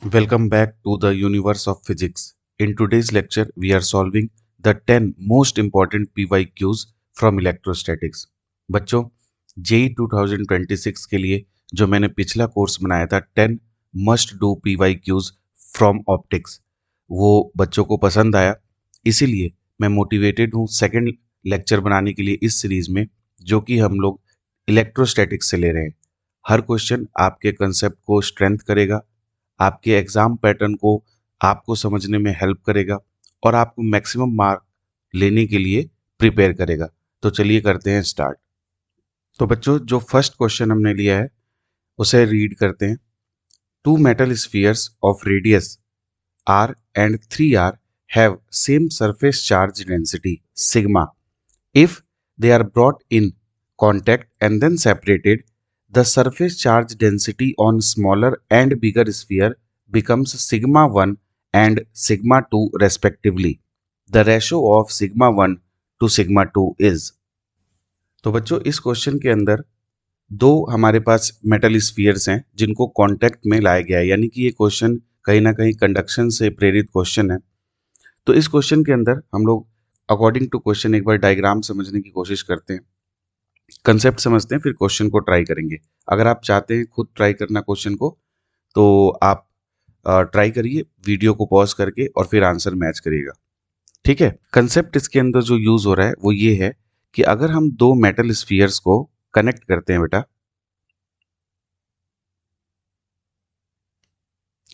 Welcome back to the universe of physics. In today's lecture, we are solving the 10 most important PYQs from electrostatics. बच्चों, JEE 2026 के लिए जो मैंने पिछला course बनाया था 10 must do PYQs from optics, वो बच्चों को पसंद आया। इसीलिए मैं मोटिवेटेड हूँ सेकंड लेक्चर बनाने के लिए इस सीरीज में, जो कि हम लोग इलेक्ट्रोस्टैटिक्स से ले रहे हैं। हर क्वेश्चन आपके कंसेप्ट को स्ट्रेंथ करेगा, आपके एग्जाम पैटर्न को आपको समझने में हेल्प करेगा और आपको मैक्सिमम मार्क लेने के लिए प्रिपेयर करेगा। तो चलिए करते हैं स्टार्ट। तो बच्चों, जो फर्स्ट क्वेश्चन हमने लिया है उसे रीड करते हैं। Two metal spheres of radius r and 3r have same surface charge density sigma. If they are brought in contact and then separated, the surface charge density on smaller and bigger sphere becomes sigma 1 and sigma 2 respectively. The ratio of sigma 1 to sigma 2 is. तो बच्चों, इस question के अंदर दो हमारे पास metal spheres हैं जिनको contact में लाया गया है, यानी कि ये क्वेश्चन कहीं ना कहीं कंडक्शन से प्रेरित क्वेश्चन है। तो इस क्वेश्चन के अंदर हम लोग अकॉर्डिंग टू क्वेश्चन एक बार डायग्राम समझने की कोशिश करते हैं, कंसेप्ट समझते हैं, फिर क्वेश्चन को ट्राई करेंगे। अगर आप चाहते हैं खुद ट्राई करना क्वेश्चन को, तो आप ट्राई करिए वीडियो को पॉज करके और फिर आंसर मैच करिएगा। ठीक है। कंसेप्ट इसके अंदर जो यूज हो रहा है वो ये है कि अगर हम दो मेटल स्फीयर्स को कनेक्ट करते हैं बेटा,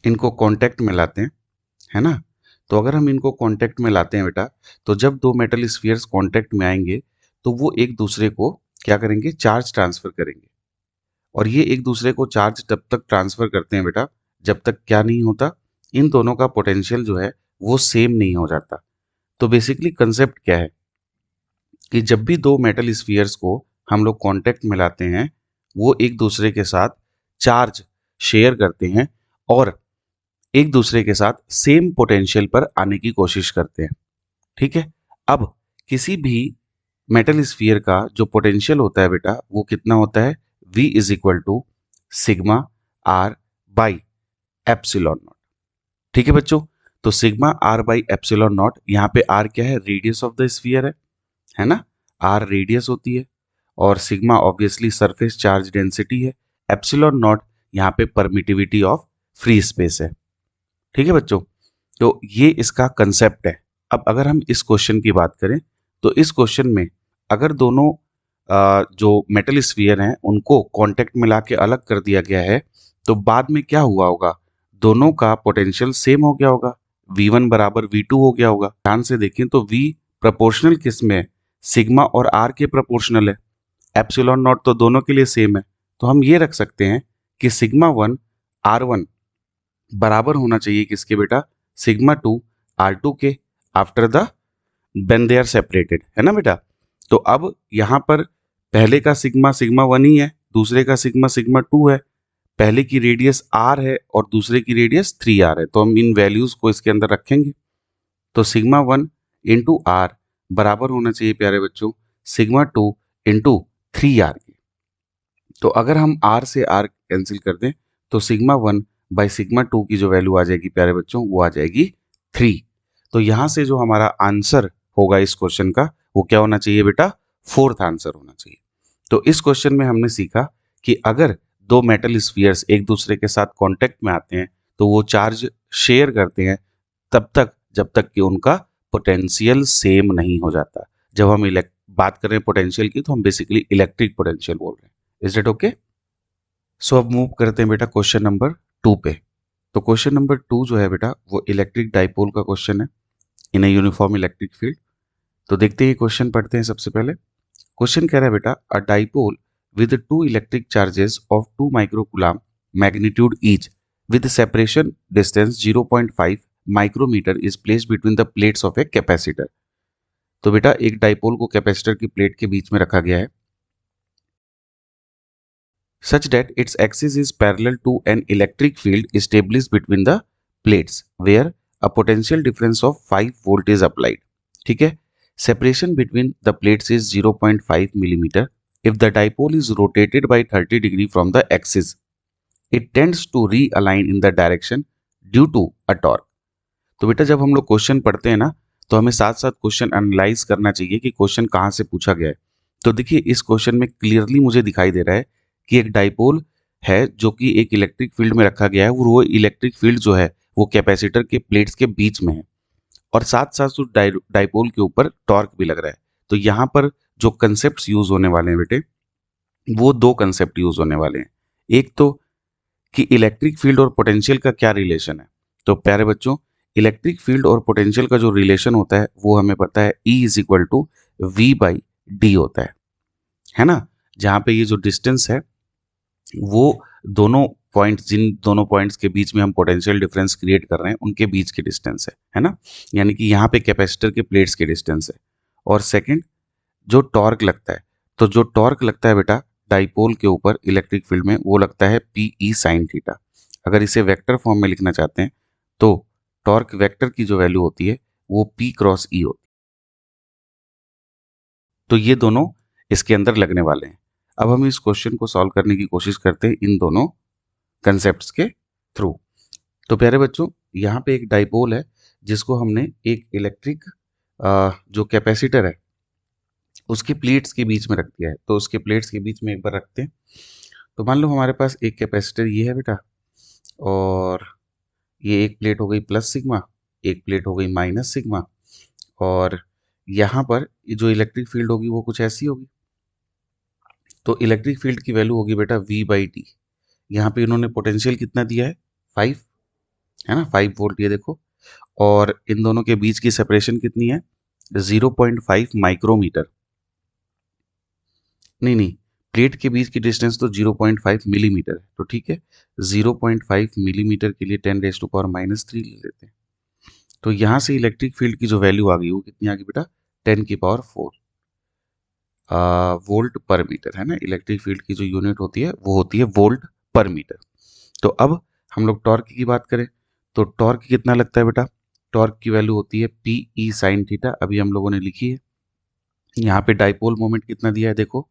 इनको कांटेक्ट में लाते हैं, है ना। तो अगर हम इनको कांटेक्ट में लाते हैं बेटा, तो जब दो मेटल स्फीयर्स कांटेक्ट में आएंगे तो वो एक दूसरे को क्या करेंगे, चार्ज ट्रांसफर करेंगे। और ये एक दूसरे को चार्ज तब तक ट्रांसफर करते हैं बेटा जब तक क्या नहीं होता, इन दोनों का पोटेंशियल जो है वो सेम नहीं हो जाता। तो बेसिकली कंसेप्ट क्या है कि जब भी दो मेटल स्फीयर्स को हम लोग कांटेक्ट में लाते हैं, वो एक दूसरे के साथ चार्ज शेयर करते हैं और एक दूसरे के साथ सेम पोटेंशियल पर आने की कोशिश करते हैं। ठीक है। अब किसी भी मेटल स्फीयर का जो पोटेंशियल होता है बेटा, वो कितना होता है, V is equal to sigma R by epsilon naught. ठीक है बच्चों। तो sigma R by epsilon naught, यहाँ पे आर क्या है, रेडियस ऑफ द स्फीयर है ना। आर रेडियस होती है और sigma obviously surface charge density है, एप्सिलॉन नॉट यहाँ पे परमिटिविटी ऑफ फ्री स्पेस है। ठीक है बच्चों। तो ये इसका कंसेप्ट है। अब अगर हम इस क्वेश्चन की बात करें, तो इस क्वेश्चन में अगर दोनों जो मेटल स्फीयर हैं उनको कांटेक्ट में लाके अलग कर दिया गया है, तो बाद में क्या हुआ होगा, दोनों का पोटेंशियल सेम हो गया होगा, V1 बराबर V2 हो गया होगा। ध्यान से देखें तो V प्रोपोर्शनल किस में है, सिग्मा और R के प्रोपोर्शनल है, एप्सिलॉन नॉट तो दोनों के लिए सेम है। तो हम ये रख सकते हैं कि सिग्मा 1 R1 बराबर होना चाहिए किसके बेटा, सिग्मा 2 R2 के, after the when they are separated, है ना बेटा। तो अब यहाँ पर पहले का सिग्मा सिग्मा 1 ही है, दूसरे का सिग्मा सिग्मा 2 है, पहले की रेडियस R है और दूसरे की रेडियस 3R है। तो हम इन वैल्यूज को इसके अंदर रखेंगे। तो सिग्मा 1 इंटू R बराबर होना चाहिए प्यारे बच्चों सिग्मा 2 इंटू 3R के। तो अगर हम R से R कैंसिल कर दें तो सिग्मा 1 बाई सिग्मा 2 की जो वैल्यू आ जाएगी प्यारे बच्चों, वो आ जाएगी 3। तो यहां से जो हमारा आंसर होगा इस क्वेश्चन का, वो क्या होना चाहिए बेटा, फोर्थ आंसर होना चाहिए। तो इस क्वेश्चन में हमने सीखा कि अगर दो मेटल स्फीयर्स एक दूसरे के साथ कांटेक्ट में आते हैं तो वो चार्ज शेयर करते हैं तब तक जब तक कि उनका पोटेंशियल सेम नहीं हो जाता। जब हम बात कर रहे हैं पोटेंशियल की, तो हम बेसिकली इलेक्ट्रिक पोटेंशियल बोल रहे हैं। Is it okay? सो अब मूव करते हैं बेटा क्वेश्चन नंबर 2 पे। तो क्वेश्चन नंबर 2 जो है बेटा, वो इलेक्ट्रिक डाइपोल का क्वेश्चन है इन ए यूनिफॉर्म इलेक्ट्रिक फील्ड। तो देखते हैं क्वेश्चन, पढ़ते हैं सबसे पहले। क्वेश्चन कह रहा है बेटा, अ dipole with two electric charges of 2 microcoulomb magnitude each with separation distance 0.5 micrometer is placed between the plates of a capacitor। तो बेटा एक डाइपोल को कैपेसिटर की प्लेट के बीच में रखा गया है such that its axis is parallel to an electric field established between the plates where a potential difference of 5 volt is applied। ठीक है। separation between the plates is 0.5 millimeter। If the dipole is rotated by 30 degree from the axis, it tends to realign in the direction due to a torque. तो बेटा जब हम लोग question पढ़ते हैं ना, तो हमें साथ साथ क्वेश्चन एनालाइज करना चाहिए कि क्वेश्चन कहाँ से पूछा गया है। तो देखिए इस क्वेश्चन में क्लियरली मुझे दिखाई दे रहा है कि एक डाइपोल है जो कि एक इलेक्ट्रिक फील्ड में रखा गया है, और वो इलेक्ट्रिक फील्ड जो है वो कैपेसिटर के प्लेट्स के बीच में है, और साथ साथ उस डाइपोल के ऊपर टॉर्क भी लग रहा है। तो यहाँ पर जो कंसेप्ट यूज होने वाले हैं बेटे, वो दो कंसेप्ट यूज होने वाले हैं। एक तो कि इलेक्ट्रिक फील्ड और पोटेंशियल का क्या रिलेशन है। तो प्यारे बच्चों, इलेक्ट्रिक फील्ड और पोटेंशियल का जो रिलेशन होता है वो हमें पता है, E is equal to V by D होता है ना। जहाँ पे ये जो डिस्टेंस है वो दोनों पॉइंट्स, जिन दोनों पॉइंट्स के बीच में हम पोटेंशियल डिफरेंस क्रिएट कर रहे हैं उनके बीच की डिस्टेंस है ना। यानी कि यहाँ पे कैपेसिटर के प्लेट्स की डिस्टेंस है। और सेकंड, जो टॉर्क लगता है, तो जो टॉर्क लगता है बेटा डाइपोल के ऊपर इलेक्ट्रिक फील्ड में, वो लगता है पी ई साइन थीटा। अगर इसे वेक्टर फॉर्म में लिखना चाहते हैं तो टॉर्क वेक्टर की जो वैल्यू होती है वो पी क्रॉस ई होती है। तो ये दोनों इसके अंदर लगने वाले हैं। अब हम इस क्वेश्चन को सॉल्व करने की कोशिश करते हैं इन दोनों कंसेप्ट्स के थ्रू। तो प्यारे बच्चों, यहाँ पे एक डाइपोल है जिसको हमने एक इलेक्ट्रिक जो कैपेसिटर है उसकी प्लेट्स के बीच में रख दिया है। तो उसके प्लेट्स के बीच में एक बार रखते हैं। तो मान लो हमारे पास एक कैपेसिटर ये है बेटा, और ये एक प्लेट हो गई प्लस सिग्मा, एक प्लेट हो गई माइनस सिग्मा, और यहाँ पर ये जो इलेक्ट्रिक फील्ड होगी वो कुछ ऐसी होगी। तो इलेक्ट्रिक फील्ड की वैल्यू होगी बेटा V बाई टी। यहाँ पे इन्होंने पोटेंशियल कितना दिया है, 5, है ना, 5 वोल्ट, ये देखो। और इन दोनों के बीच की सेपरेशन कितनी है, 0.5 माइक्रोमीटर। नहीं नहीं, प्लेट के बीच की डिस्टेंस तो 0.5 मिलीमीटर है, तो ठीक है, 0.5 मिलीमीटर के लिए 10⁻³ ले लेते हैं। तो यहाँ से इलेक्ट्रिक फील्ड की जो वैल्यू आ गई वो कितनी आ गई बेटा, 10⁻⁴ वोल्ट पर मीटर, है ना। इलेक्ट्रिक फील्ड की जो यूनिट होती है वो होती है वोल्ट पर मीटर। तो अब हम लोग टॉर्क की बात करें तो टॉर्क कितना लगता है बेटा, टॉर्क की वैल्यू होती है पी ई साइन थीटा, अभी हम लोगों ने लिखी है। यहाँ पे डाइपोल मोमेंट कितना दिया है, देखो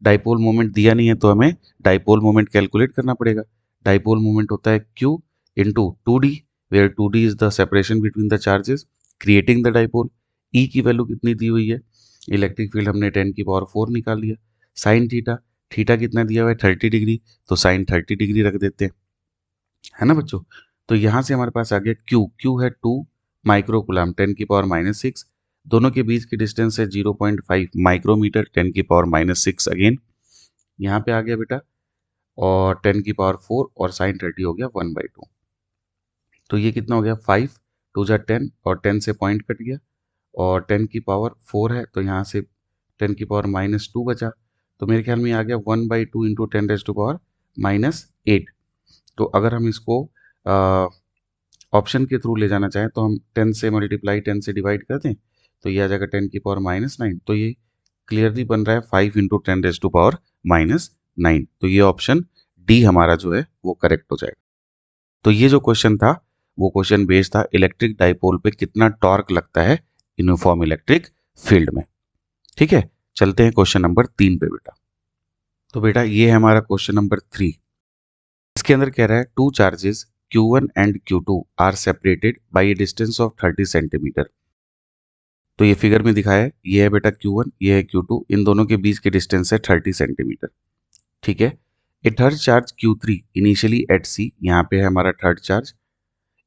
डाइपोल मोमेंट दिया नहीं है तो हमें डाइपोल मोमेंट कैलकुलेट करना पड़ेगा। डाइपोल मोमेंट होता है Q into 2D, where 2D is the separation between the charges creating the dipole. E की वैल्यू कितनी दी हुई है, इलेक्ट्रिक फील्ड हमने 10⁻⁴ निकाल लिया। साइन थीटा, थीटा कितना दिया हुआ है 30 डिग्री, तो साइन 30 डिग्री रख देते हैं, है ना बच्चों। तो यहाँ से हमारे पास आ गया Q है 2 माइक्रोकुलम 10⁻⁻⁶, दोनों के बीच की डिस्टेंस है 0.5 माइक्रोमीटर 10⁻⁻⁶। अगेन यहाँ पे आ गया बेटा, और 10⁻⁴ और साइन 30 हो गया 1/2। तो ये कितना हो गया, 5 2 जा 10, और 10 से पॉइंट कट गया, और 10⁻⁴ है तो यहाँ से 10⁻⁻² बचा। तो मेरे ख्याल में आ गया 1/2 इंटू 10⁻⁻8। तो अगर हम इसको ऑप्शन के थ्रू ले जाना चाहें तो हम 10 से मल्टीप्लाई 10 से डिवाइड कर दें तो ये आ जाएगा 10⁻⁻9। तो ये क्लियरली बन रहा है 5 इंटू 10⁻⁹ तो ये ऑप्शन डी हमारा जो है वो करेक्ट हो जाएगा। तो ये जो क्वेश्चन था वो क्वेश्चन बेस्ड था इलेक्ट्रिक डाइपोल पे कितना टॉर्क लगता है यूनिफॉर्म इलेक्ट्रिक फील्ड में। ठीक है, चलते हैं क्वेश्चन नंबर 3 पे बेटा। तो बेटा ये है हमारा क्वेश्चन नंबर 3। इसके अंदर कह रहा है two charges Q1 and Q2 are separated by a distance of 30 centimetre. तो ये फिगर में दिखाया है, ये है बेटा Q1, ये है Q2, इन दोनों के बीच की डिस्टेंस है 30 सेंटीमीटर। ठीक है, a third charge Q3 initially at C, यहाँ पे है हमारा third charge,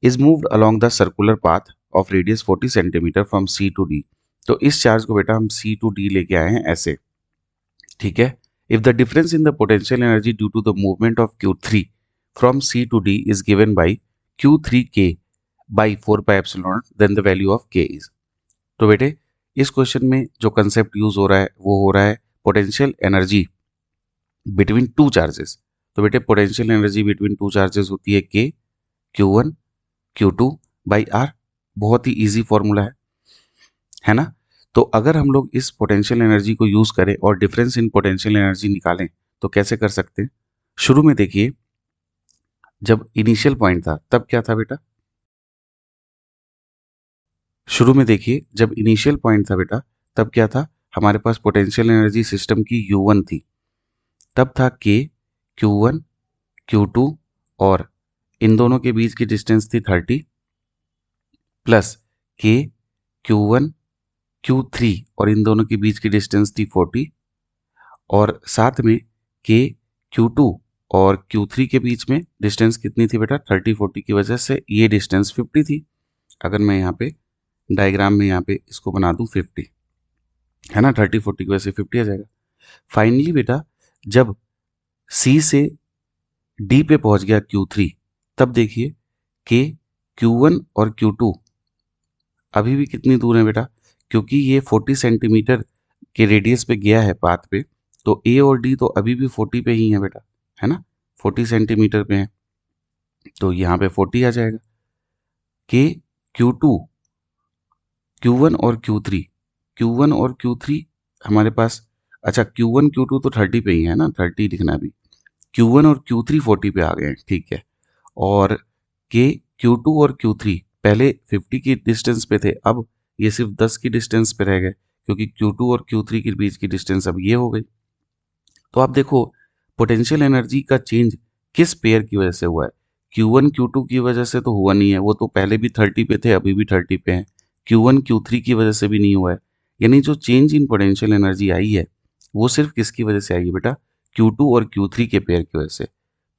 is moved along the circular path of radius 40 centimetre from C to D। तो इस चार्ज को बेटा हम C टू D लेके आए हैं ऐसे। ठीक है, if the difference in the potential energy due to the movement of Q3 from C to D is given by Q3K by 4πε, then the value of K is. तो बेटे इस question में जो कंसेप्ट यूज हो रहा है वो हो रहा है potential energy between two charges. तो बेटे potential energy between two charges होती है K Q1 Q2 by R। बहुत ही इजी फॉर्मूला है ना। तो अगर हम लोग इस पोटेंशियल एनर्जी को यूज करें और डिफरेंस इन पोटेंशियल एनर्जी निकालें तो कैसे कर सकते हैं। शुरू में देखिए जब इनिशियल पॉइंट था तब क्या था बेटा, शुरू में देखिए जब इनिशियल पॉइंट था बेटा तब क्या था, हमारे पास पोटेंशियल एनर्जी सिस्टम की U1 थी, तब था K Q1 Q2 और इन दोनों के बीच की डिस्टेंस थी 30 प्लस के Q1 Q3 और इन दोनों के बीच की डिस्टेंस थी 40 और साथ में के Q2 और Q3 के बीच में डिस्टेंस कितनी थी बेटा 30-40 की वजह से ये डिस्टेंस 50 थी। अगर मैं यहाँ पे डायग्राम में यहाँ पे इसको बना दूँ 50 है ना 30-40 की वजह से 50 आ जाएगा। फाइनली बेटा जब C से D पे पहुंच गया Q3 तब देखिए के Q1 और Q2 अभी भी कितनी दूर है बेटा, क्योंकि ये 40 सेंटीमीटर के रेडियस पे गया है पाथ पे, तो ए और डी तो अभी भी 40 पे ही है बेटा, है ना 40 सेंटीमीटर पे है, तो यहाँ पे 40 आ जाएगा। के Q2 Q1 और Q3 और Q3 हमारे पास, अच्छा Q1 Q2 तो 30 पे ही है ना, 30 लिखना भी, Q1 और Q3 40 पे आ गए हैं, ठीक है। और के Q2 और Q3 पहले 50 की डिस्टेंस पे थे, अब ये सिर्फ 10 की डिस्टेंस पे रह गए, क्योंकि Q2 और Q3 के बीच की डिस्टेंस अब ये हो गई। तो आप देखो पोटेंशियल एनर्जी का चेंज किस पेयर की वजह से हुआ है। Q1 Q2 की वजह से तो हुआ नहीं है, वो तो पहले भी 30 पे थे अभी भी 30 पे हैं। Q1 Q3 की वजह से भी नहीं हुआ है, यानी जो चेंज इन पोटेंशियल एनर्जी आई है वो सिर्फ किसकी वजह से आई है बेटा, Q2 और Q3 के पेयर की वजह से।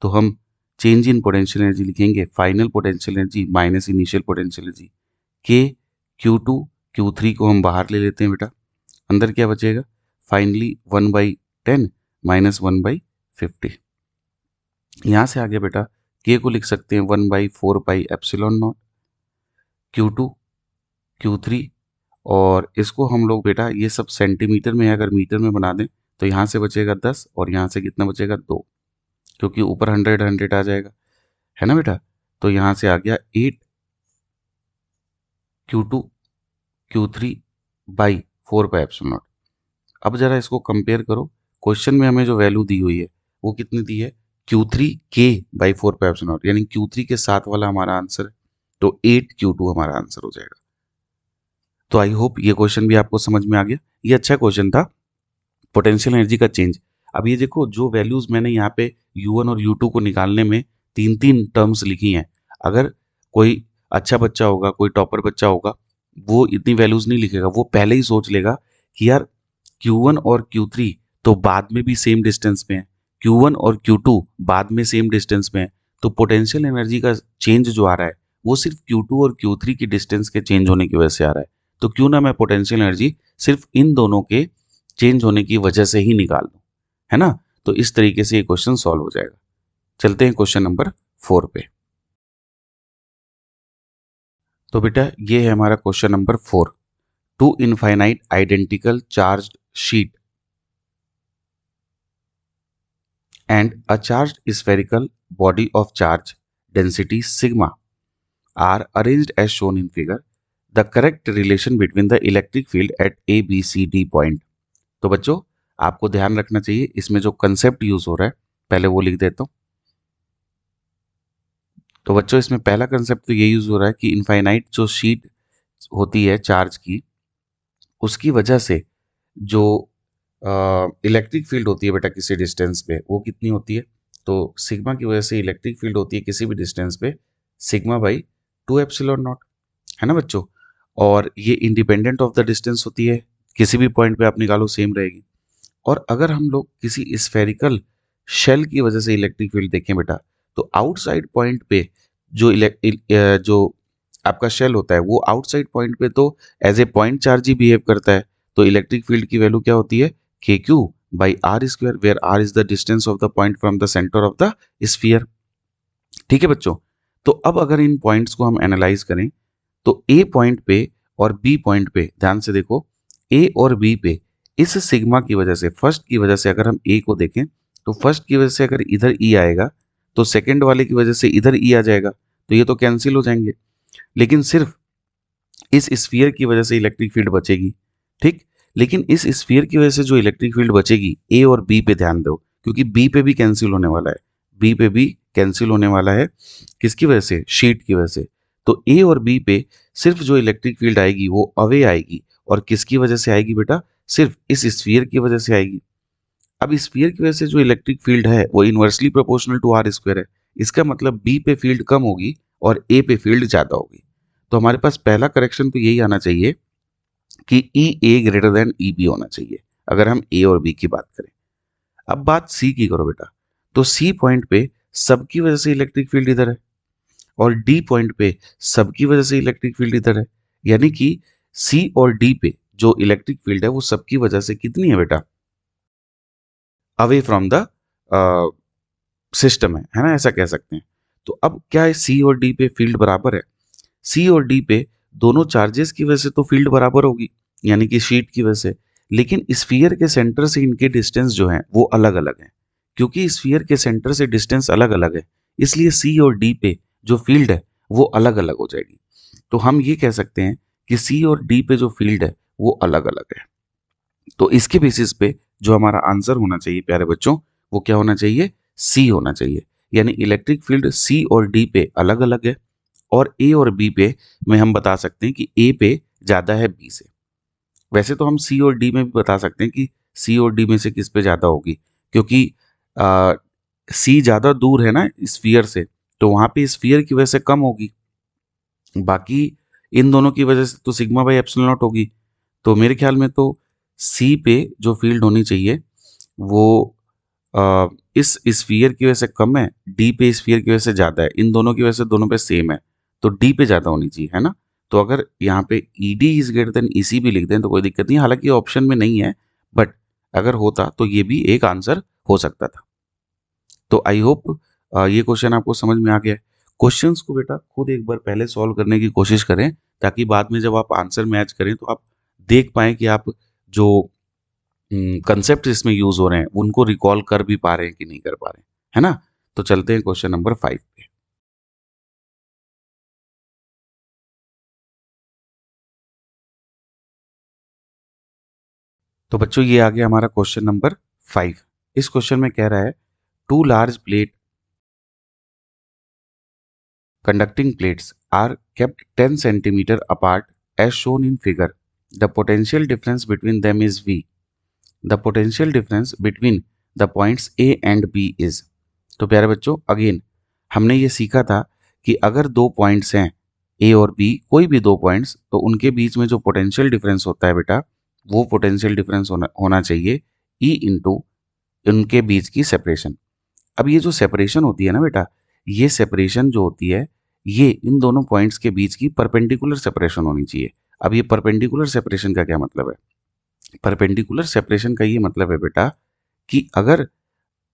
तो हम चेंज इन पोटेंशियल एनर्जी लिखेंगे final potential energy minus initial potential energy. के Q2 Q3 को हम बाहर ले लेते हैं बेटा, अंदर क्या बचेगा, फाइनली 1/10 माइनस 1/50। यहाँ से आगे बेटा के को लिख सकते हैं 1/4 pi epsilon not Q2 Q3, और इसको हम लोग बेटा ये सब सेंटीमीटर में अगर मीटर में बना दें तो यहाँ से बचेगा 10 और यहाँ से कितना बचेगा 2, क्योंकि ऊपर 100 आ जाएगा, है ना बेटा। तो यहाँ से आ गया 8 Q2 Q3/4 pi epsilon not. अब जरा इसको कंपेयर करो, क्वेश्चन में हमें जो वैल्यू दी हुई है वो कितनी दी है, Q3K/4 पाई एप्सिलॉन नॉट, यानी Q3 के साथ वाला हमारा आंसर है, तो 8 Q2 हमारा आंसर हो जाएगा। तो आई होप ये क्वेश्चन भी आपको समझ में आ गया, ये अच्छा क्वेश्चन था, पोटेंशियल एनर्जी का चेंज। अब ये देखो जो वैल्यूज मैंने यहाँ पे U1 और U2 को निकालने में 3-3 टर्म्स लिखी हैं, अगर कोई अच्छा बच्चा होगा, कोई टॉपर बच्चा होगा, वो इतनी वैल्यूज नहीं लिखेगा, वो पहले ही सोच लेगा कि यार Q1 और Q3 तो बाद में भी सेम डिस्टेंस में है, Q1 और Q2 बाद में सेम डिस्टेंस में है, तो पोटेंशियल एनर्जी का चेंज जो आ रहा है वो सिर्फ Q2 और Q3 की डिस्टेंस के चेंज होने की वजह से आ रहा है, तो क्यों ना मैं पोटेंशियल एनर्जी सिर्फ इन दोनों के चेंज होने की वजह से ही निकाल दूं, है ना। तो इस तरीके से ये क्वेश्चन सॉल्व हो जाएगा। चलते हैं क्वेश्चन नंबर 4 पे। तो बेटा ये है हमारा question number 4। Two infinite identical charged sheet and a charged spherical body of charge density sigma are arranged as shown in figure. The correct relation between the electric field at A, B, C, D point. तो बच्चों आपको ध्यान रखना चाहिए, इसमें जो concept use हो रहा है पहले वो लिख देता हूं। तो बच्चों इसमें पहला कंसेप्ट तो ये यूज हो रहा है कि इनफाइनाइट जो शीट होती है चार्ज की, उसकी वजह से जो इलेक्ट्रिक फील्ड होती है बेटा किसी डिस्टेंस पे वो कितनी होती है, तो सिग्मा की वजह से इलेक्ट्रिक फील्ड होती है किसी भी डिस्टेंस पे सिग्मा/2 एप्सिलॉन नॉट, है ना बच्चों। और ये इंडिपेंडेंट ऑफ द डिस्टेंस होती है, किसी भी पॉइंट पे आप निकालो सेम रहेगी। और अगर हम लोग किसी स्फेरिकल शेल की वजह से इलेक्ट्रिक फील्ड देखें बेटा, तो आउटसाइड पॉइंट पे जो जो आपका शेल होता है वो आउटसाइड पॉइंट पे तो एज ए पॉइंट चार्ज ही बिहेव करता है, तो इलेक्ट्रिक फील्ड की वैल्यू क्या होती है, KQ/R², where R is the distance of the point from the centre of the sphere. ठीक है बच्चों, तो अब अगर इन पॉइंट्स को हम एनालाइज करें तो ए पॉइंट पे और बी पॉइंट पे ध्यान से देखो, ए और बी पे इस सिग्मा की वजह से, फर्स्ट की वजह से अगर हम ए को देखें तो फर्स्ट की वजह से अगर इधर ई आएगा तो सेकंड वाले की वजह से इधर ई आ जाएगा, तो ये तो कैंसिल हो जाएंगे, लेकिन सिर्फ इस स्फीयर की वजह से इलेक्ट्रिक फील्ड बचेगी। ठीक, लेकिन इस स्फीयर की वजह से जो इलेक्ट्रिक फील्ड बचेगी ए और बी पे ध्यान दो, क्योंकि बी पे भी कैंसिल होने वाला है, बी पे भी कैंसिल होने वाला है, किसकी वजह से, शीट की वजह से। तो ए और बी पे सिर्फ जो इलेक्ट्रिक फील्ड आएगी वो अवे आएगी, और किसकी वजह से आएगी बेटा, सिर्फ इस स्फीयर की वजह से आएगी। अब स्फीयर की वजह से जो इलेक्ट्रिक फील्ड है वो इनवर्सली प्रोपोर्शनल टू R² है, इसका मतलब बी पे फील्ड कम होगी और ए पे फील्ड ज़्यादा होगी। तो हमारे पास पहला करेक्शन तो यही आना चाहिए कि ई ए ग्रेटर देन ई बी होना चाहिए, अगर हम ए और बी की बात करें। अब बात सी की करो बेटा, तो सी पॉइंट पे सबकी वजह से इलेक्ट्रिक फील्ड इधर है और डी पॉइंट पे सबकी वजह से इलेक्ट्रिक फील्ड इधर है, यानी कि सी और डी पे जो इलेक्ट्रिक फील्ड है वो सबकी वजह से कितनी है बेटा, अवे फ्रॉम द सिस्टम है ना, ऐसा कह सकते हैं। तो अब क्या है, सी और डी पे फील्ड बराबर है, सी और डी पे दोनों चार्जेस की वजह से तो फील्ड बराबर होगी, यानी कि शीट की वजह से, लेकिन स्फीयर के सेंटर से इनके डिस्टेंस जो है वो अलग अलग है। क्योंकि स्फीयर के सेंटर से डिस्टेंस अलग अलग है, इसलिए सी और डी पे जो फील्ड है वो अलग अलग हो जाएगी। तो हम ये कह सकते हैं कि सी और डी पे जो फील्ड है वो अलग अलग है। तो इसके बेसिस पे जो हमारा आंसर होना चाहिए प्यारे बच्चों, वो क्या होना चाहिए, सी होना चाहिए। यानी इलेक्ट्रिक फील्ड सी और डी पे अलग अलग है, और ए और बी पे में हम बता सकते हैं कि ए पे ज़्यादा है बी से। वैसे तो हम सी और डी में भी बता सकते हैं कि सी और डी में से किस पे ज़्यादा होगी, क्योंकि सी ज़्यादा दूर है ना स्फीयर से, तो वहाँ पे स्फीयर की वजह से कम होगी, बाकी इन दोनों की वजह से तो सिग्मा बाई एप्सिलॉन नॉट होगी। तो मेरे ख्याल में तो सी पे जो फील्ड होनी चाहिए वो इस स्फीयर की वजह से कम है, डी पे स्फीयर की वजह से ज़्यादा है, इन दोनों की वजह से दोनों पे सेम है, तो डी पे ज़्यादा होनी चाहिए, है ना। तो अगर यहाँ पे E D is greater than E C भी लिख दें तो कोई दिक्कत नहीं, हालांकि ऑप्शन में नहीं है, बट अगर होता तो ये भी एक आंसर हो सकता था। तो आई होप ये क्वेश्चन आपको समझ में आ गया है। क्वेश्चंस को बेटा खुद एक बार पहले सॉल्व करने की कोशिश करें, ताकि बाद में जब आप आंसर मैच करें तो आप देख पाएँ कि आप जो कंसेप्ट इसमें यूज हो रहे हैं उनको रिकॉल कर भी पा रहे हैं कि नहीं कर पा रहे हैं, है ना। तो चलते हैं क्वेश्चन नंबर 5 पे। तो बच्चों ये आ गया हमारा क्वेश्चन नंबर 5। इस क्वेश्चन में कह रहा है, two large plate conducting plates are kept 10 centimeter apart as shown in figure. The potential difference between them is V. The potential difference between the points A and B is। तो प्यारे बच्चों again हमने ये सीखा था कि अगर दो पॉइंट्स हैं ए और बी, कोई भी दो पॉइंट्स, तो उनके बीच में जो पोटेंशियल डिफरेंस होता है बेटा, वो पोटेंशियल डिफरेंस होना चाहिए ई इंटू उनके बीच की सेपरेशन। अब ये जो सेपरेशन होती है ना बेटा, ये सेपरेशन जो होती है ये इन दोनों पॉइंट्स के बीच की परपेंडिकुलर सेपरेशन होनी चाहिए। अब ये परपेंडिकुलर सेपरेशन का क्या मतलब है, परपेंडिकुलर सेपरेशन का ये मतलब है बेटा कि अगर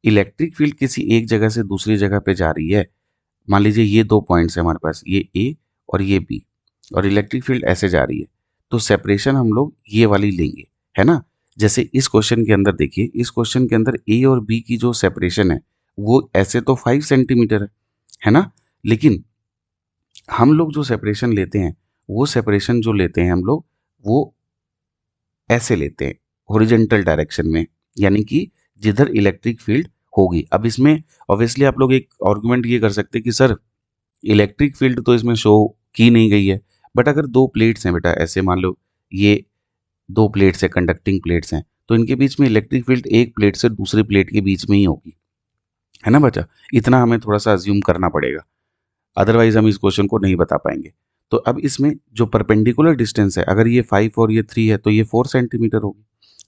इलेक्ट्रिक फील्ड किसी एक जगह से दूसरी जगह पे जा रही है, मान लीजिए ये दो पॉइंट्स है हमारे पास, ये ए और ये बी, और इलेक्ट्रिक फील्ड ऐसे जा रही है, तो सेपरेशन हम लोग ये वाली लेंगे, है ना। जैसे इस क्वेश्चन के अंदर देखिए, इस क्वेश्चन के अंदर ए और बी की जो सेपरेशन है वो ऐसे तो 5 सेंटीमीटर है ना, लेकिन हम लोग जो सेपरेशन लेते हैं, वो सेपरेशन जो लेते हैं हम लोग, वो ऐसे लेते हैं हॉरिजॉन्टल डायरेक्शन में, यानी कि जिधर इलेक्ट्रिक फील्ड होगी। अब इसमें ऑब्वियसली आप लोग एक आर्गुमेंट ये कर सकते हैं कि सर इलेक्ट्रिक फील्ड तो इसमें शो की नहीं गई है, बट अगर दो प्लेट्स हैं बेटा, ऐसे मान लो ये दो प्लेट्स है, कंडक्टिंग प्लेट्स हैं, तो इनके बीच में इलेक्ट्रिक फील्ड एक प्लेट से दूसरी प्लेट के बीच में ही होगी, है ना बच्चा। इतना हमें थोड़ा सा अज्यूम करना पड़ेगा, अदरवाइज हम इस क्वेश्चन को नहीं बता पाएंगे। तो अब इसमें जो परपेंडिकुलर डिस्टेंस है, अगर ये 5 और ये 3 है तो ये 4 सेंटीमीटर होगी।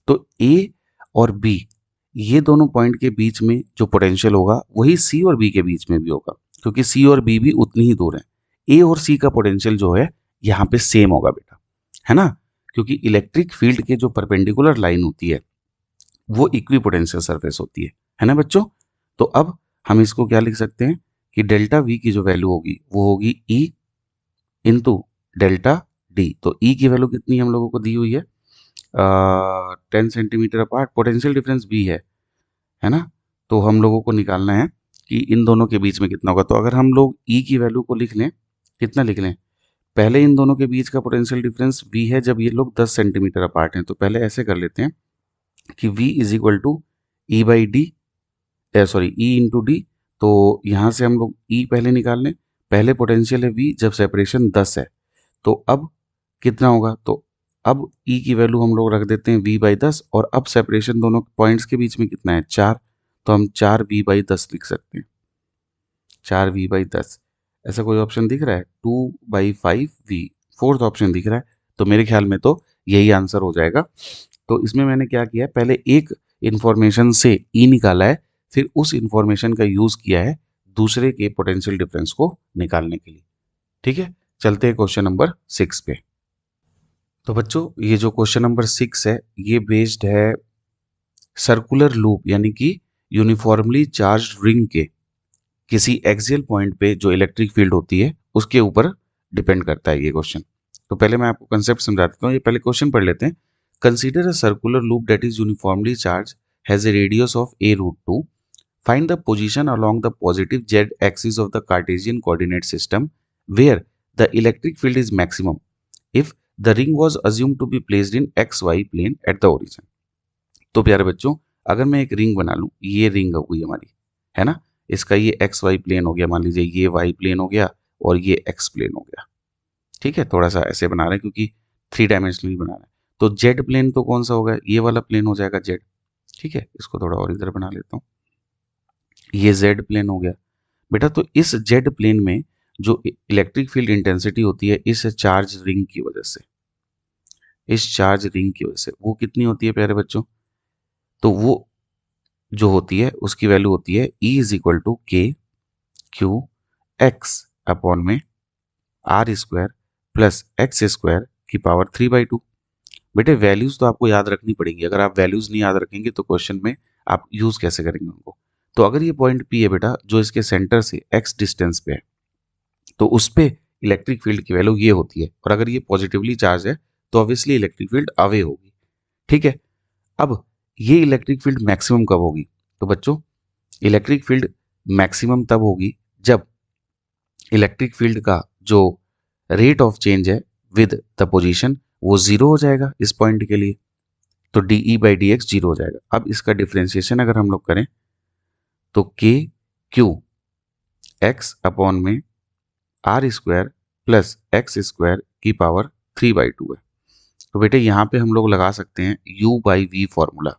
तो ए और बी ये दोनों पॉइंट के बीच में जो पोटेंशियल होगा वही सी और बी के बीच में भी होगा, क्योंकि सी और बी भी उतनी ही दूर है। ए और सी का पोटेंशियल जो है यहाँ पे सेम होगा बेटा, है ना, क्योंकि इलेक्ट्रिक फील्ड के जो परपेंडिकुलर लाइन होती है वो इक्वी पोटेंशियल सरफेस होती है ना बच्चों। तो अब हम इसको क्या लिख सकते हैं कि डेल्टा वी की जो वैल्यू होगी वो होगी ई इंटू डेल्टा डी। तो ई की वैल्यू कितनी हम लोगों को दी हुई है, 10 centimetre apart, potential difference B है ना। तो हम लोगों को निकालना है कि इन दोनों के बीच में कितना होगा। तो अगर हम लोग ई की वैल्यू को लिख लें, कितना लिख लें, पहले इन दोनों के बीच का पोटेंशियल डिफरेंस v है जब ये लोग 10 सेंटीमीटर अपार्ट हैं, तो पहले ऐसे कर लेते हैं कि v is equal to E by D, sorry E into D. तो यहाँ से हम लोग ई पहले निकाल लें, पहले पोटेंशियल है v जब सेपरेशन 10 है, तो अब कितना होगा, तो अब ई की वैल्यू हम लोग रख देते हैं v बाई 10, और अब सेपरेशन दोनों पॉइंट्स के बीच में कितना है 4, तो हम 4 v बाई 10 लिख सकते हैं। 4v/10, ऐसा कोई ऑप्शन दिख रहा है? 2/5v, फोर्थ ऑप्शन दिख रहा है। तो मेरे ख्याल में तो यही आंसर हो जाएगा। तो इसमें मैंने क्या किया है, पहले एक इंफॉर्मेशन से ई निकाला है, फिर उस इंफॉर्मेशन का यूज किया है दूसरे के पोटेंशियल डिफरेंस को निकालने के लिए। ठीक है, चलते हैं क्वेश्चन नंबर 6 पे। तो बच्चों, ये जो क्वेश्चन नंबर 6 है, ये बेस्ड है सर्कुलर लूप यानी कि यूनिफॉर्मली चार्ज्ड रिंग के किसी एक्सियल पॉइंट पे जो इलेक्ट्रिक फील्ड होती है उसके ऊपर डिपेंड करता है ये क्वेश्चन। तो पहले मैं आपको कंसेप्ट समझा देता हूँ, ये पहले क्वेश्चन पढ़ लेते हैं। Consider a circular loop that is uniformly charge has a radius of a√2. Find the position along the positive z axis of the Cartesian coordinate system where the electric field is maximum if the ring was assumed to be placed in xy plane at the origin. तो प्यारे बच्चों, अगर मैं एक ring बना लूं, ये ring हुई हमारी, है ना, इसका ये एक्स वाई प्लेन हो गया, मान लीजिए ये वाई प्लेन हो गया और ये एक्स प्लेन हो गया। ठीक है, थोड़ा सा ऐसे बना रहे हैं क्योंकि 3 डायमेंशनली बना रहे हैं। तो जेड प्लेन तो कौन सा होगा, ये वाला प्लेन हो जाएगा जेड। ठीक है, इसको थोड़ा और इधर बना लेता हूँ, ये जेड प्लेन हो गया बेटा। तो इस जेड प्लेन में जो इलेक्ट्रिक फील्ड इंटेंसिटी होती है इस चार्ज रिंग की वजह से, इस चार्ज रिंग की वजह से वो कितनी होती है प्यारे बच्चों? तो वो जो होती है उसकी वैल्यू होती है E = KQ(x)/r² प्लस x² की पावर 3/2। बेटे वैल्यूज तो आपको याद रखनी पड़ेगी, अगर आप वैल्यूज नहीं याद रखेंगे तो क्वेश्चन में आप यूज कैसे करेंगे उनको। तो अगर ये पॉइंट P है बेटा, जो इसके सेंटर से x डिस्टेंस पे है, तो उस पे इलेक्ट्रिक फील्ड की वैल्यू ये होती है, और अगर ये पॉजिटिवली चार्ज है तो ऑब्वियसली इलेक्ट्रिक फील्ड अवे होगी। ठीक है, अब ये इलेक्ट्रिक फील्ड मैक्सिमम कब होगी? तो बच्चों, इलेक्ट्रिक फील्ड मैक्सिमम तब होगी जब इलेक्ट्रिक फील्ड का जो रेट ऑफ चेंज है विद द पोजीशन वो जीरो हो जाएगा इस पॉइंट के लिए। तो dE/dx जीरो हो जाएगा। अब इसका डिफ्रेंसिएशन अगर हम लोग करें तो KQ(x)/r² प्लस x² की पावर 3/2 है। तो बेटे यहाँ पे हम लोग लगा सकते हैं U/V फॉर्मूला,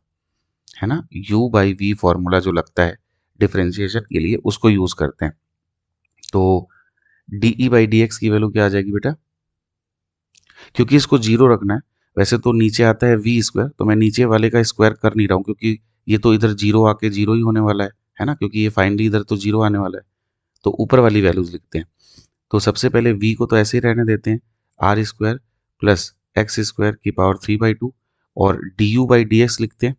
है ना, U/V फॉर्मूला जो लगता है डिफरेंशिएशन के लिए उसको यूज करते हैं। तो dE/dx की वैल्यू क्या आ जाएगी बेटा? क्योंकि इसको जीरो रखना है, वैसे तो नीचे आता है v², तो मैं नीचे वाले का स्क्वायर कर नहीं रहा हूँ क्योंकि ये तो इधर जीरो आके जीरो ही होने वाला है ना, क्योंकि ये फाइनली इधर तो जीरो आने वाला है। तो ऊपर वाली वैल्यूज लिखते हैं। तो सबसे पहले v को तो ऐसे ही रहने देते हैं, r² प्लस x² की पावर 3/2, और du/dx लिखते हैं।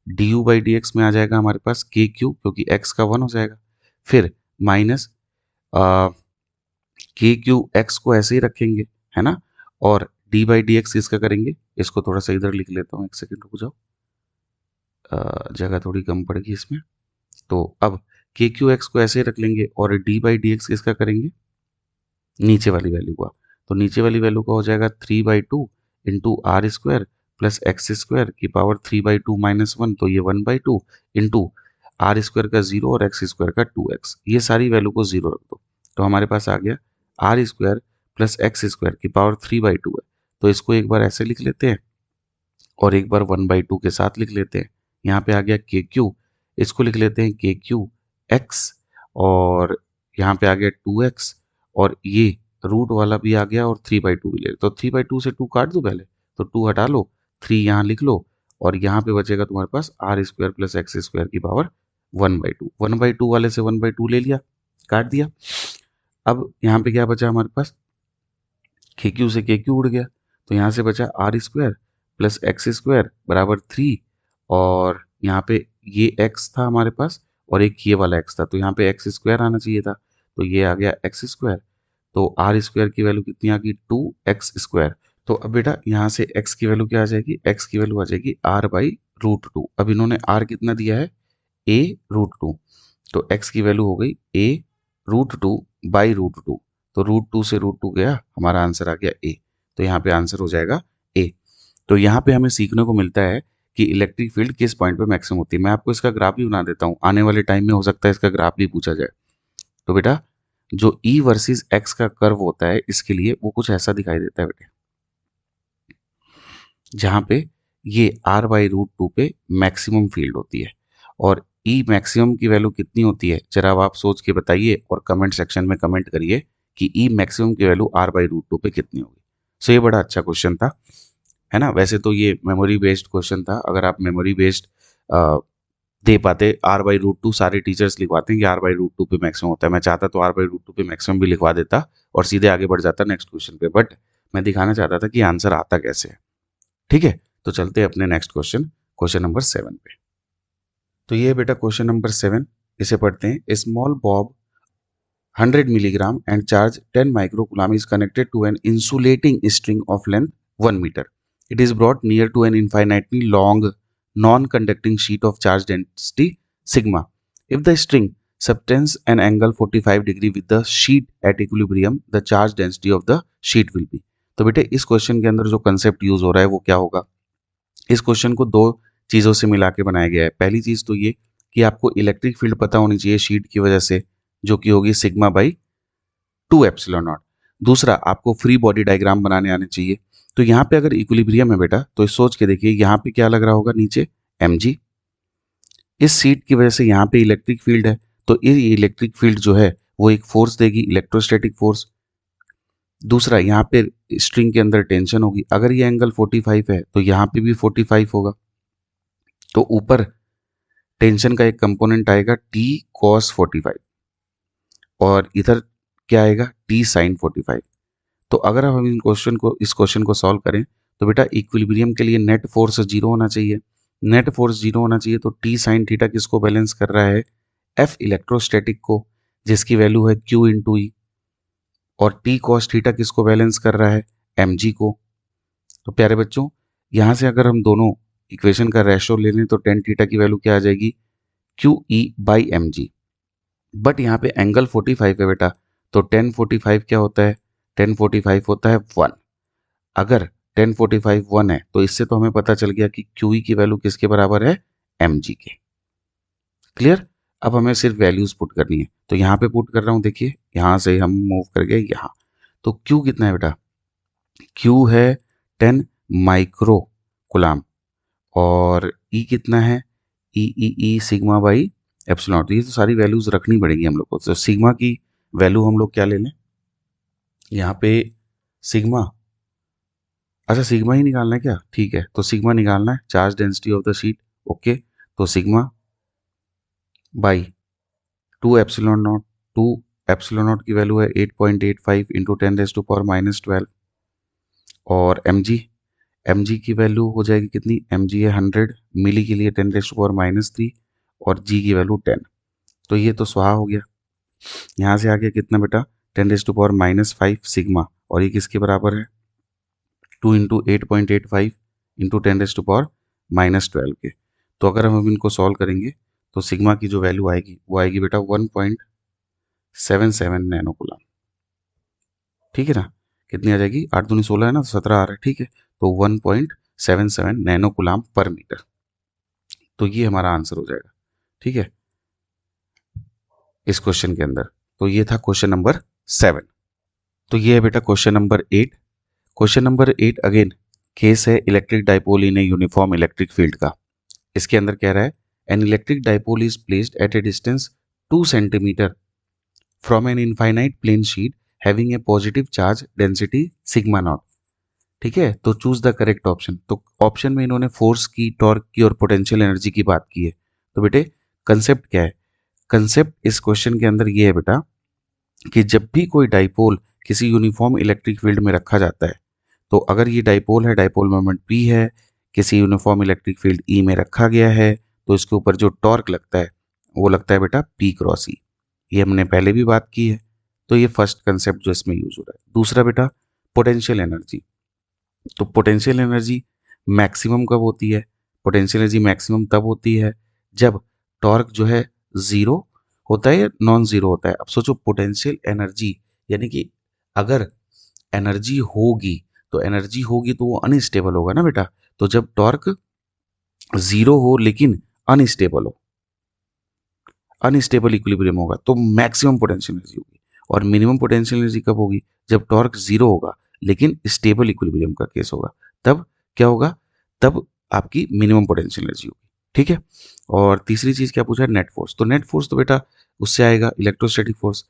du/dx में आ जाएगा हमारे पास KQ, क्योंकि x का 1 हो जाएगा, फिर माइनस KQ(x) को ऐसे ही रखेंगे, है ना, और d/dx इसका करेंगे। इसको थोड़ा सा इधर लिख लेता हूँ, एक सेकंड रुक जाओ, जगह थोड़ी कम पड़ेगी इसमें। तो अब KQ(x) को ऐसे ही रख लेंगे और d/dx इसका करेंगे नीचे वाली वैल्यू का। तो नीचे वाली वैल्यू का हो जाएगा 3/2 इंटू r² प्लस x² की पावर 3/2 माइनस 1, तो ये 1/2 इंटू r² का 0 और x² का 2x, ये सारी वैल्यू को 0 रख दो। तो हमारे पास आ गया r² प्लस x² की पावर 3/2 है। तो इसको एक बार ऐसे लिख लेते हैं और एक बार 1/2 के साथ लिख लेते हैं। यहाँ पे आ गया KQ, इसको लिख लेते हैं KQ(x), और यहाँ पे आ गया 2x, और ये रूट वाला भी आ गया और 3/2 भी ले, तो 3/2 से 2 काट दो पहले, तो 2 हटा लो, 3 यहाँ लिख लो, और यहाँ पे बचेगा तुम्हारे पास r² प्लस x² की पावर 1/2। 1/2 वाले से 1/2 ले लिया, काट दिया। अब यहाँ पे क्या बचा हमारे पास, KQ से KQ उड़ गया, तो यहाँ से बचा r² प्लस x² बराबर 3, और यहाँ पे ये x था हमारे पास और एक ये वाला x था, तो यहाँ पे x² आना चाहिए था, तो ये आ गया x²। तो r² की वैल्यू कितनी आ गई, 2x²। तो अब बेटा यहाँ से x की वैल्यू क्या आ जाएगी, x की वैल्यू आ जाएगी r/√2। अब इन्होंने r कितना दिया है, a√2, तो x की वैल्यू हो गई a√2/√2। तो √2 से √2 गया, हमारा आंसर आ गया a। तो यहाँ पे आंसर हो जाएगा a। तो यहाँ पे हमें सीखने को मिलता है कि इलेक्ट्रिक फील्ड किस पॉइंट पे मैक्सिमम होती है। मैं आपको इसका ग्राफ भी बना देता हूँ, आने वाले टाइम में हो सकता है इसका ग्राफ भी पूछा जाए। तो बेटा जो E वर्सेस x का कर्व होता है, इसके लिए वो कुछ ऐसा दिखाई देता है बेटे, जहाँ पे ये r/√2 पे मैक्सिमम फील्ड होती है, और ई मैक्सिमम की वैल्यू कितनी होती है, जरा अब आप सोच के बताइए और कमेंट सेक्शन में कमेंट करिए कि ई मैक्सिमम की वैल्यू r/√2 पे कितनी होगी। सो ये बड़ा अच्छा क्वेश्चन था, है ना। वैसे तो ये मेमोरी बेस्ड क्वेश्चन था, अगर आप मेमोरी बेस्ड दे पाते r/√2, सारे टीचर्स लिखवाते हैं कि r/√2 पे मैक्सिमम होता है। मैं चाहता तो r/√2 पे मैक्सिमम भी लिखवा देता और सीधे आगे बढ़ जाता नेक्स्ट क्वेश्चन पे, बट मैं दिखाना चाहता था कि आंसर आता कैसे है। ठीक है, तो चलते हैं अपने नेक्स्ट क्वेश्चन, क्वेश्चन नंबर 7 पे। तो ये है बेटा क्वेश्चन नंबर 7, इसे पढ़ते हैं। Small Bob 100 milligram and charge 10 microcoulomb is connected to an insulating string of length 1 meter. It is brought near to an infinitely long non-conducting sheet of charge density sigma. If the string subtends an angle 45 degree with the sheet at equilibrium, the charge density of the sheet will be. तो बेटे इस question के अंदर जो concept use हो रहा है वो क्या होगा, इस क्वेश्चन को दो चीज़ों से मिला के बनाया गया है। पहली चीज़ तो ये कि आपको इलेक्ट्रिक फील्ड पता होनी चाहिए शीट की वजह से, जो कि होगी सिग्मा बाई 2 एप्सिलॉन नॉट। दूसरा, आपको फ्री बॉडी डायग्राम बनाने आने चाहिए। तो यहाँ पे अगर इक्विलिब्रियम है बेटा, तो सोच के देखिए यहाँ पे क्या लग रहा होगा, नीचे mg। इस सीट की वजह से यहाँ पे इलेक्ट्रिक फील्ड है, तो ये इलेक्ट्रिक फील्ड जो है वो एक फोर्स देगी, इलेक्ट्रोस्टैटिक फोर्स। दूसरा, यहाँ पे स्ट्रिंग के अंदर टेंशन होगी, अगर ये एंगल 45 है तो यहाँ पे भी 45 होगा। तो ऊपर टेंशन का एक कंपोनेंट आएगा t cos 45 और इधर क्या आएगा t sin 45। तो अगर हम इस क्वेश्चन को सॉल्व करें तो बेटा इक्विलिब्रियम के लिए नेट फोर्स जीरो होना चाहिए। नेट फोर्स जीरो होना चाहिए तो t sin थीटा किसको बैलेंस कर रहा है, F इलेक्ट्रोस्टैटिक को, जिसकी वैल्यू है Q इंटू ई। और t cos थीटा किसको बैलेंस कर रहा है, mg को। तो प्यारे बच्चों, यहाँ से अगर हम दोनों इक्वेशन का रेशो ले लें तो टेन थीटा की वैल्यू क्या आ जाएगी, Q E by M G. But यहाँ पे एंगल 45 है बेटा, तो 1045 क्या होता है, 1045 होता है 1। अगर 1045 1 है तो इससे तो हमें पता चल गया कि क्यू ई की वैल्यू किसके बराबर है, एम जी के। क्लियर। अब हमें सिर्फ वैल्यूज पुट करनी है, तो यहाँ पे पुट कर रहा हूँ, देखिए यहाँ से हम मूव कर गए यहाँ। तो क्यू कितना है बेटा, क्यू है 10 माइक्रो कुलाम और ई कितना है, ई सिग्मा बाई एप्सिलॉन। तो ये तो सारी वैल्यूज रखनी पड़ेगी हम लोग को। तो सिग्मा की वैल्यू हम लोग क्या ले लें, यहाँ पे सिग्मा, अच्छा सिग्मा ही निकालना है क्या, ठीक है, तो सिग्मा निकालना है, charge density of the sheet. Okay, तो sigma by 2 epsilon naught, 2 epsilon naught की वैल्यू है 8.85 इंटू 10⁻⁻12 और एम जी की वैल्यू हो जाएगी कितनी, एम जी है 100, मिली के लिए 10⁻³ और जी की वैल्यू 10। तो ये तो स्वाहा हो गया। यहाँ से आ गया कितना बेटा, 10⁻⁻5 सिग्मा, और ये किसके बराबर है, 2 इंटू 8.85 इंटू 10⁻⁻12 के। तो अगर हम इनको सॉल्व करेंगे तो सिग्मा की जो वैल्यू आएगी वो आएगी बेटा 1.77 नैनो कूलम। ठीक है ना, कितनी आ जाएगी, 8 दूनी 16 है ना, 17 आ रहा है। ठीक है, तो 1.77 नैनो कूलम पर मीटर। तो ये हमारा आंसर हो जाएगा। ठीक है, इस क्वेश्चन के अंदर। तो ये था क्वेश्चन नंबर 7। तो ये है बेटा question number 8। Question number 8 again case है electric dipole in a uniform electric field का। इसके अंदर कह रहा है an electric dipole is placed at a distance 2 centimetre from an infinite plane sheet having a positive charge density sigma naught. ठीक है, तो चूज द करेक्ट ऑप्शन। तो ऑप्शन में इन्होंने फोर्स की, टॉर्क की और पोटेंशियल एनर्जी की बात की है। तो बेटे कंसेप्ट क्या है, कंसेप्ट इस क्वेश्चन के अंदर ये है बेटा कि जब भी कोई डाइपोल किसी यूनिफॉर्म इलेक्ट्रिक फील्ड में रखा जाता है, तो अगर ये डाइपोल है, डाइपोल मोमेंट P है, किसी यूनिफॉर्म इलेक्ट्रिक फील्ड E में रखा गया है, तो इसके ऊपर जो टॉर्क लगता है वो लगता है बेटा P क्रॉस E। ये हमने पहले भी बात की है। तो ये फर्स्ट कंसेप्ट जो इसमें यूज हो रहा है। दूसरा बेटा पोटेंशियल एनर्जी। तो पोटेंशियल एनर्जी मैक्सिमम कब होती है, पोटेंशियल एनर्जी मैक्सिमम तब होती है जब टॉर्क जो है जीरो होता है या नॉन जीरो होता है। अब सोचो पोटेंशियल एनर्जी यानी कि अगर एनर्जी होगी तो वो अनस्टेबल होगा ना बेटा। तो जब टॉर्क जीरो हो लेकिन अनस्टेबल हो, अनस्टेबल इक्विलिब्रियम होगा, तो मैक्सिमम पोटेंशियल एनर्जी होगी। और मिनिमम पोटेंशियल एनर्जी कब होगी, जब टॉर्क जीरो होगा लेकिन स्टेबल इक्विलिब्रियम का केस होगा। तब क्या होगा, तब आपकी मिनिमम पोटेंशियल एनर्जी होगी। ठीक है। और तीसरी चीज क्या पूछा है, नेट फोर्स। तो नेट फोर्स तो बेटा उससे आएगा इलेक्ट्रोस्टैटिक फोर्स।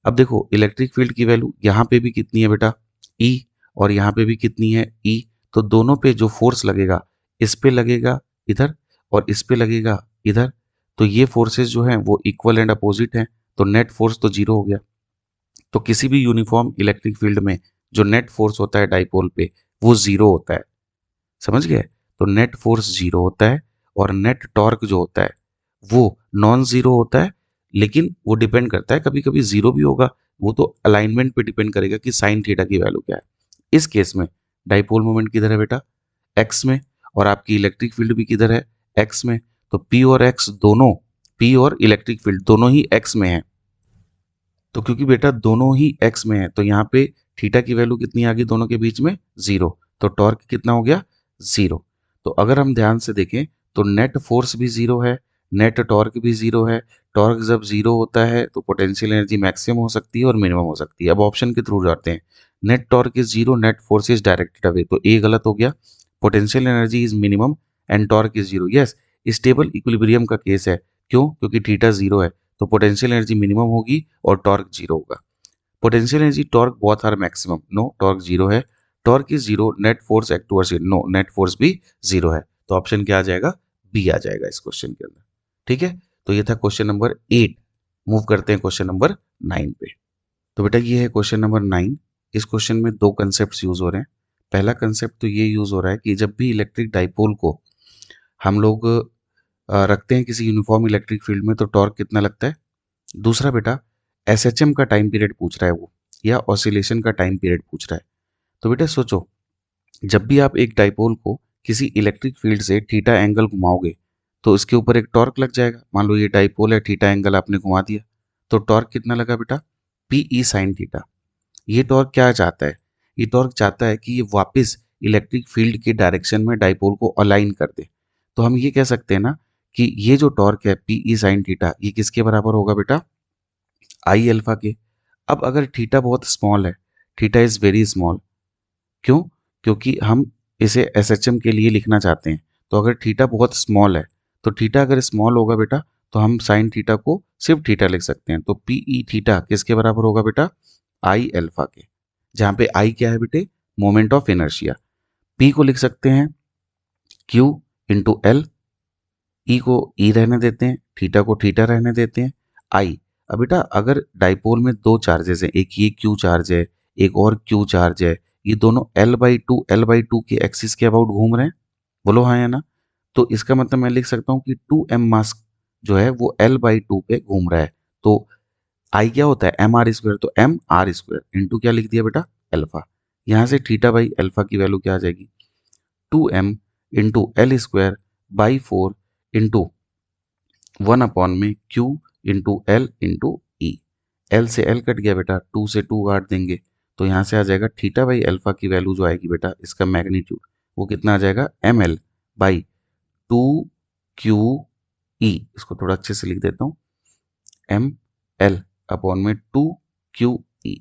अब देखो इलेक्ट्रिक फील्ड की वैल्यू यहाँ पे भी कितनी है बेटा, ई, और यहाँ पे भी कितनी है, ई। तो दोनों पे जो फोर्स लगेगा, इस पे लगेगा इधर और इस पे लगेगा इधर, तो ये फोर्सेस जो हैं वो इक्वल एंड अपोजिट हैं, तो नेट फोर्स तो जीरो हो गया। तो किसी भी यूनिफॉर्म इलेक्ट्रिक फील्ड में जो नेट फोर्स होता है डाइपोल पे, वो जीरो होता है। समझ गए? तो नेट फोर्स जीरो होता है, और नेट टॉर्क जो होता है वो नॉन जीरो होता है, लेकिन वो डिपेंड करता है, कभी कभी जीरो भी होगा, वो तो अलाइनमेंट पे डिपेंड करेगा कि साइन थीटा की वैल्यू क्या है। इस केस में डाइपोल मोमेंट किधर है बेटा, एक्स में, और आपकी इलेक्ट्रिक फील्ड भी किधर है, एक्स में। तो पी और एक्स दोनों, पी और इलेक्ट्रिक फील्ड दोनों ही एक्स में है। तो क्योंकि बेटा दोनों ही एक्स में है, तो यहाँ पे थीटा की वैल्यू कितनी आ गई दोनों के बीच में, जीरो। तो टॉर्क कितना हो गया, जीरो। तो अगर हम ध्यान से देखें तो नेट फोर्स भी जीरो है, नेट टॉर्क भी जीरो है। टॉर्क जब जीरो होता है तो पोटेंशियल एनर्जी मैक्सिमम हो सकती है और मिनिमम हो सकती है। अब ऑप्शन के थ्रू जाते हैं। Net torque is zero, net force is directed away, तो ए गलत हो गया। Potential energy is minimum and torque is zero, yes. Stable equilibrium का केस है, क्यों, क्योंकि थीटा जीरो है, तो पोटेंशियल एनर्जी मिनिमम होगी और टॉर्क जीरो होगा। Potential energy torque both are maximum, no, torque zero है। Torque is zero, net force act towards it, no, net force भी जीरो है। तो ऑप्शन क्या आ जाएगा, बी आ जाएगा इस क्वेश्चन के अंदर। ठीक है, तो ये था क्वेश्चन नंबर 8। मूव करते हैं क्वेश्चन नंबर 9 पे। तो बेटा ये है क्वेश्चन नंबर 9। इस क्वेश्चन में दो कंसेप्ट यूज हो रहे हैं। पहला कंसेप्ट तो ये यूज हो रहा है कि जब भी इलेक्ट्रिक डाइपोल को हम लोग रखते हैं किसी यूनिफॉर्म इलेक्ट्रिक फील्ड में, तो टॉर्क कितना लगता है। दूसरा बेटा एसएचएम का टाइम पीरियड पूछ रहा है वो, या ऑसिलेशन का टाइम पीरियड पूछ रहा है। तो बेटा सोचो, जब भी आप एक डाइपोल को किसी इलेक्ट्रिक फील्ड से थीटा एंगल घुमाओगे, तो इसके ऊपर एक टॉर्क लग जाएगा। मान लो ये डाइपोल है, थीटा एंगल आपने घुमा दिया, तो टॉर्क कितना लगा बेटा, पी ई साइन थीटा। ये टॉर्क क्या चाहता है, ये टॉर्क चाहता है कि ये वापस इलेक्ट्रिक फील्ड के डायरेक्शन में डाइपोल को अलाइन कर दे। तो हम ये कह सकते हैं ना कि ये जो टॉर्क है पी ई साइन थीटा, ये किसके बराबर होगा बेटा, आई अल्फा के। अब अगर थीटा बहुत स्मॉल है, थीटा इज वेरी स्मॉल, क्यों, क्योंकि हम इसे एस एच एम के लिए लिखना चाहते हैं। तो अगर थीटा बहुत स्मॉल है, तो थीटा अगर स्मॉल होगा बेटा, तो हम साइन थीटा को सिर्फ थीटा लिख सकते हैं। तो पी ई थीटा किसके बराबर होगा बेटा, आई अल्फा के। जहां पे आई क्या है बेटे, मोमेंट ऑफ इनर्शिया। पी को लिख सकते हैं क्यू इंटू एल, ई को ई रहने देते हैं, थीटा को थीटा रहने देते हैं, आई। अब बेटा अगर डाइपोल में दो चार्जेस हैं, एक ये क्यू चार्ज है, एक और क्यू चार्ज है, ये दोनों L/2 के एक्सिस के अबाउट घूम रहे हैं, बोलो हाँ या ना। तो इसका मतलब मैं लिख सकता हूँ कि 2m मास जो है वो L/2 पे घूम रहा है। तो आई क्या होता है, एम आर स्क्वायर, तो एम आर स्क्वायर इंटू क्या लिख दिया बेटा, अल्फा। यहाँ से थीटा बाई अल्फा की वैल्यू क्या आ जाएगी, 2m into L square by 4 into 1 upon में Q इंटू एल इंटू ई। एल से एल कट गया बेटा, 2 से 2 काट देंगे, तो यहाँ से आ जाएगा थीटा बाई अल्फा की वैल्यू जो आएगी बेटा, इसका मैग्नीट्यूड वो कितना आ जाएगा, एम एल बाई 2 QE। इसको थोड़ा अच्छे से लिख देता हूँ, एम एल अपॉन में 2 QE।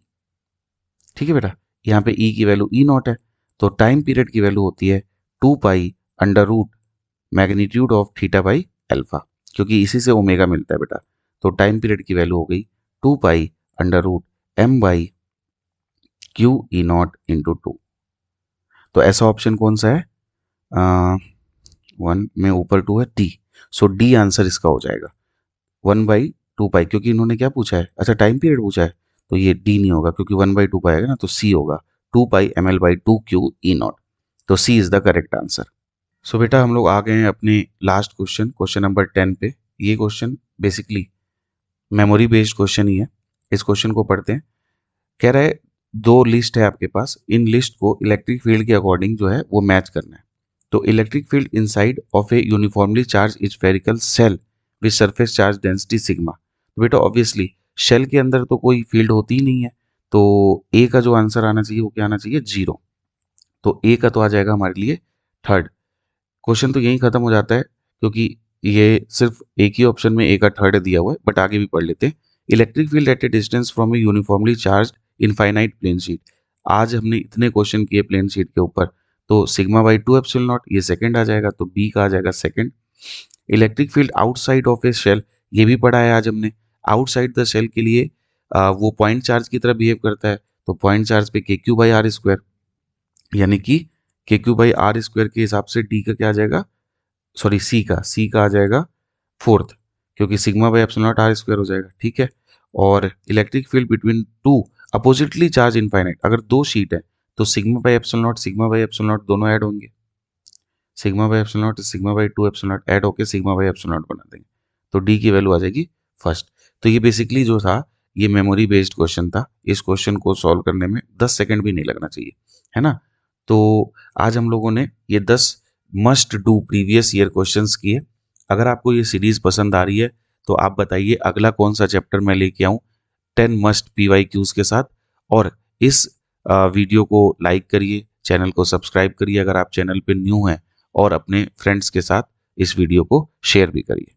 ठीक है बेटा, यहाँ पे E की वैल्यू E नॉट है, तो टाइम पीरियड की वैल्यू होती है 2 pi under root magnitude of theta by alpha, क्योंकि इसी से ओमेगा मिलता है बेटा। तो टाइम पीरियड की वैल्यू हो गई 2 pi under root M by QE0 × 2। तो ऐसा ऑप्शन कौन सा है, 1 में ऊपर 2 है, डी। सो डी आंसर इसका हो जाएगा 1/2 पाई, क्योंकि इन्होंने क्या पूछा है, अच्छा टाइम पीरियड पूछा है, तो ये डी नहीं होगा, क्योंकि 1/2 पाई आएगा ना, तो सी होगा 2 पाई ml/2 QE0। तो सी इज द करेक्ट आंसर। सो बेटा हम लोग आ गए हैं अपने लास्ट क्वेश्चन, क्वेश्चन नंबर 10 पे। ये question basically memory based question ही है। इस क्वेश्चन को पढ़ते हैं। कह रहा है दो लिस्ट है आपके पास, इन लिस्ट को इलेक्ट्रिक फील्ड के अकॉर्डिंग जो है वो मैच करना है। तो electric field inside of A uniformly charge spherical shell with surface charge density sigma. तो बेटा ऑब्वियसली शेल के अंदर तो कोई फील्ड होती ही नहीं है, तो ए का जो आंसर आना चाहिए वो क्या आना चाहिए, 0। तो ए का तो आ जाएगा हमारे लिए थर्ड। क्वेश्चन तो यहीं खत्म हो जाता है, क्योंकि ये सिर्फ एक ही ऑप्शन में ए का थर्ड दिया हुआ है, बट आगे भी पढ़ लेते हैं। Electric field at a distance from a uniformly charge infinite plane sheet. आज हमने इतने क्वेश्चन किए प्लेन शीट के ऊपर, तो सिग्मा बाई 2 एप्सिलॉन नॉट, ये सेकंड आ जाएगा, तो बी का आ जाएगा second. Electric field outside of a shell, ये भी पढ़ा है आज हमने। आउटसाइड द शेल के लिए वो पॉइंट चार्ज की तरह बिहेव करता है, तो पॉइंट चार्ज पे के क्यू बाई आर स्क्वायर, यानी कि के क्यू बाई आर स्क्वायर के हिसाब से डी का क्या आ जाएगा, सॉरी सी का आ जाएगा फोर्थ, क्योंकि sigma by epsilon naught R square हो जाएगा, ठीक है। और electric field between two oppositely charge infinite, अगर दो शीट है तो सिग्मा बाई एप्सिलॉन नॉट दोनों ऐड होंगे, sigma by epsilon naught sigma by two epsilon naught add होकर सिग्मा बाई एप्सिलॉन नॉट बना देंगे, तो डी की वैल्यू आ जाएगी फर्स्ट। तो ये बेसिकली जो था ये मेमोरी बेस्ड क्वेश्चन था, इस क्वेश्चन को सॉल्व करने में 10 सेकंड भी नहीं लगना चाहिए, है ना। तो आज हम लोगों ने ये 10 must do previous year questions किए। अगर आपको ये सीरीज पसंद आ रही है तो आप बताइए अगला कौन सा चैप्टर मैं लेके आऊं 10 मस्ट PYQs के साथ। और इस वीडियो को लाइक करिए, चैनल को सब्सक्राइब करिए अगर आप चैनल पे न्यू हैं, और अपने फ्रेंड्स के साथ इस वीडियो को शेयर भी करिए।